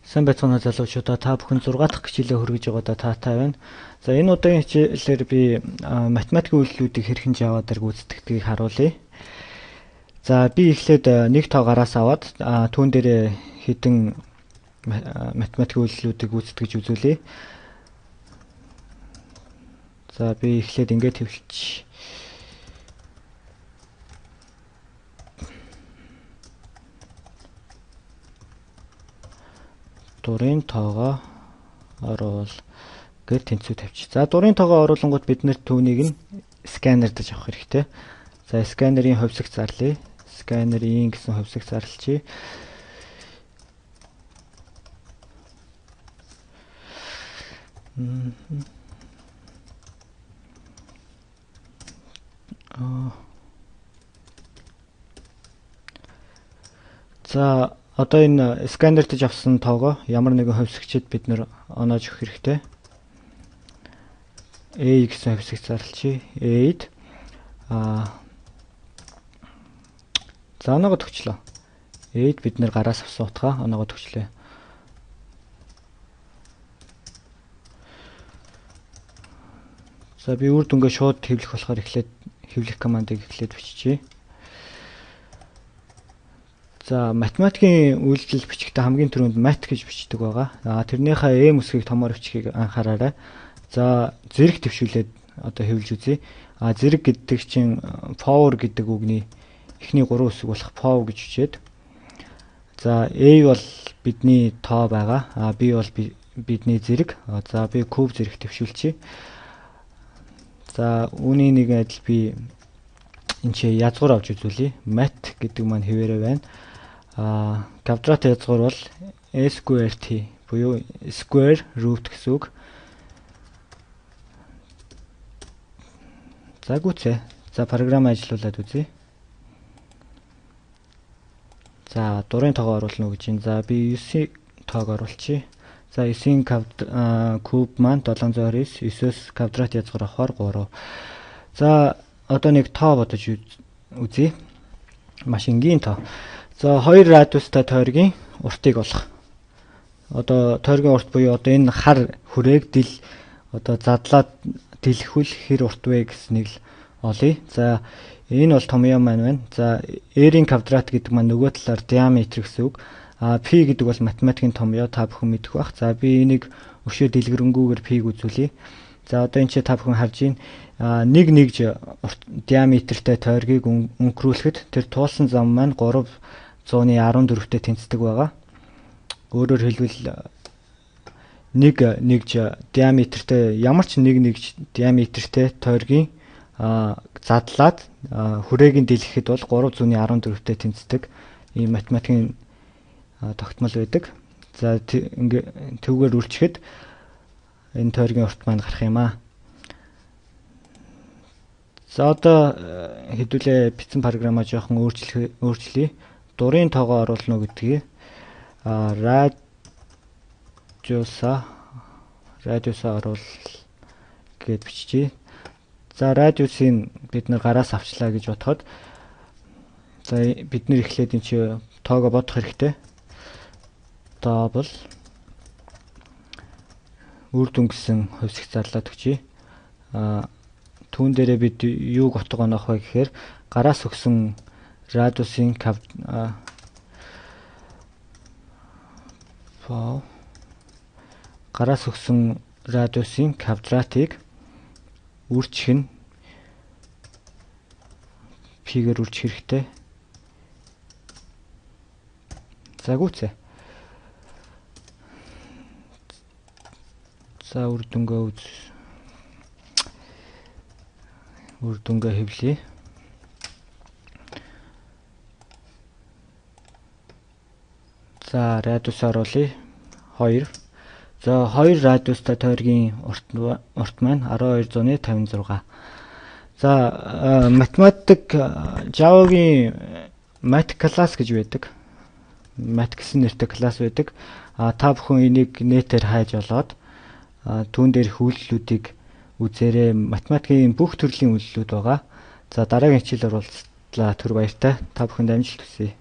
Сайн байцгаана залуучуудаа, та бүхэн 6 дахь хичээлээ хүргэж байгаадаа таатай байна. За энэ удаагийн хичээлээр би математикийн үйлдэлүүдийг хэрхэн Java дээр гүйцэтгэдгийг харуулъя. За би эхлээд нэг тоо гараас аваад түүн дээр хэдэн математикийн үйлдэлүүдийг гүйцэтгэж үзүүлье. За би эхлээд ингээд хэвлэж дурын тоогоо оруул гэж тэнцүү тавьчих. За дурын тоогоо оруулангууд бид нэр түүнийг нь сканердаж авах хэрэгтэй. За сканерын хувьсаг зарлая. Сканерын гэсэн хувьсаг зарлчи. За одоо энэ сканертаж авсан тоогоо ямар нэгэн хувьсагчид бид нэр оноож өгөх хэрэгтэй. A гэсэн хувьсаг зарлчи. A-д за оноогоо төгчлөө. A-д бид нэр гараас авсан утгаа оноогоо төгчлөө. За би үр дүнгээ шууд хэвлэх болохоор эхлээд хэвлэх командыг эхлээд биччихье. За математикийн үйлдэл бичгтээ хамгийн түрүүнд mat гэж бичдэг байгаа. Тэрнийхээ m үсгийг томоор бичгийг анхаараарай. За зэрэг төвшүүлээд одоо хэвлэж үзье. Зэрэг гэдэг чинь power гэдэг үгний эхний 3 үсэг болох pow гэж бичээд. За a бол бидний тоо байгаа. b бол бидний зэрэг. За би куб зэрэг төвшүүлчихье. За үүний нэг адил би энэ чи язгуур авч үзүүлье. Mat гэдэг маань хэвээрээ байна. Квадрат язгуур бол a square t буюу square root гэсэн үг. За гүцээ. За програм ажиллуулад үзье. За дурын тоогоо оруулна гэж байна. За би 9 тоог оруулчихъя. За 9-ийн куб маань 729, 9-өөс квадрат язгуур авахаар 3. За одоо нэг тоо бодож үзье. Маш энгийн тоо. За 2 радиустай тойргийн уртыг олох. Одоо тойргийн урт буюу одоо энэ хар хүрээг одоо задлаад дэлгэхүүл хэр урт вэ гэснийг л олъё. За энэ бол томьёо маань байна. За r-ийн квадрат гэдэг маань нөгөө талаар диаметр гэсэн үг. P гэдэг бол математикийн томьёо, та бүхэн мэдэх бах. За би энийг өшөө дэлгэрэнгүйгээр P-г үзүүлье. За одоо энэ чи та бүхэн харж байна. Нэг нэгж диаметртэй тойргийг өнгөрүүлэхэд тэр туулсан зам маань 314-тэй тэнцдэг байгаа. Өөрөөр хэлбэл нэгж диаметртэй ямар ч нэгж диаметртэй тойргийн задлаад хүрээгийн дэлгэхэд бол 314-тэй тэнцдэг ийм математикийн тогтмол байдаг. За түүгээр үрчихэд энэ тойргийн урт маань гарах юм аа. За одоо хэдүүлээ бичсэн програмаа жоохон өөрчлөе. Дурын тоогоо оруулна гэдгийг радиусаа оруул гэж биччихье. За радиусыг бид нар гараас авчлаа гэж бодоход за бид нар эхлээд энэ чи тоогоо бодох хэрэгтэй. Тоо бол үр дүн гэсэн хувьсаг зарлаад өгчье. Түүн дээрээ бид юуг отгоо нөх вэ гэхээр гараас өгсөн радиусын гараас өгсөн радиусын квадратыг үржих нь p-гээр үржих хэрэгтэй. За гүцээ. За үр дүнгээ хэвлэе. За радиус оруулъя 2. За 2 радиустай тойргийн урт маань 1256. За математик Java-гийн mat class гэж байдаг. Mat гэсэн нэртэй класс байдаг. Та бүхэн энийг нэтээр хайж олоод түүн дээрх үйлдэлүүдийг үзээрэй. Математикийн бүх төрлийн үйлдэлүүд байгаа. За дараагийн хичээлээр уулзлаа. Түр баяртай. Та бүхэнд амжилт хүсье.